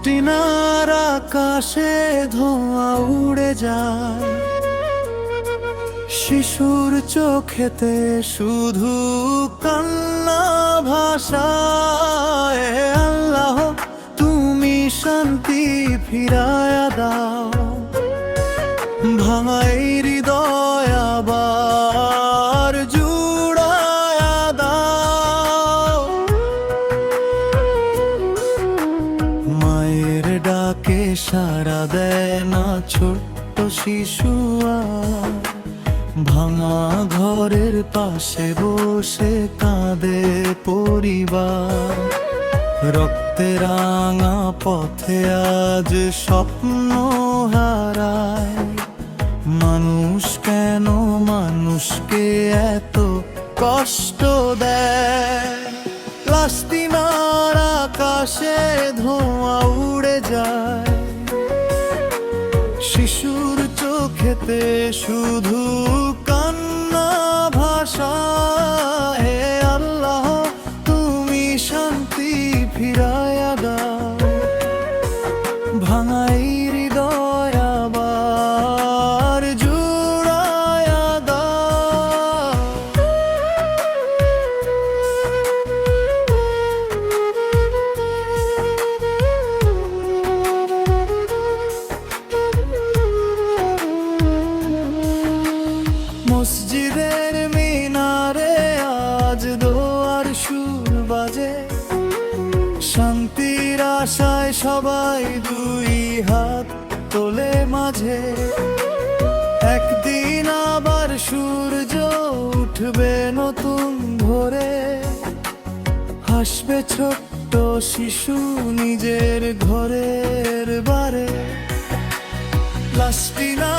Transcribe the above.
টিনার আকাশে ধোঁয়া উড়ে যায়, শিশুর চোখেতে শুধু কান্না ভাষায়। আল্লাহ তুমি শান্তি ফিরায়া দাও, ভাঙা এই হৃদয় আবার জুড়ায়া দাও। মায়ের ডাকে সাড়া দেয় না ছোট্ট শিশু আর, ভাঙা ঘরের পাশে বসে কাঁদে পরিবার। রক্তে রাঙা পথে আজ স্বপ্ন হারায়, মানুষ কেন মানুষকে এত কষ্ট দেয়। লাশ টিনার আকাশে ধোঁয়া উড়ে যায়, শিশুর চোখেতে শুধু কান্না ভাষা। হে আল্লাহ তুমি শান্তি ফিরায়া দাও, ভাঙা এই হৃদয় আবার জুড়ায়া দাও। মসজিদের মিনারে আজ দোয়ার সুর বাজে, শান্তির আশায় সবাই দুই হাত তোলে মাঝে। একদিন আবার সূর্য উঠবে নতুন ভোরে, হাসবে ছোট্ট শিশু নিজের ঘরের বারে। লাশ টিনা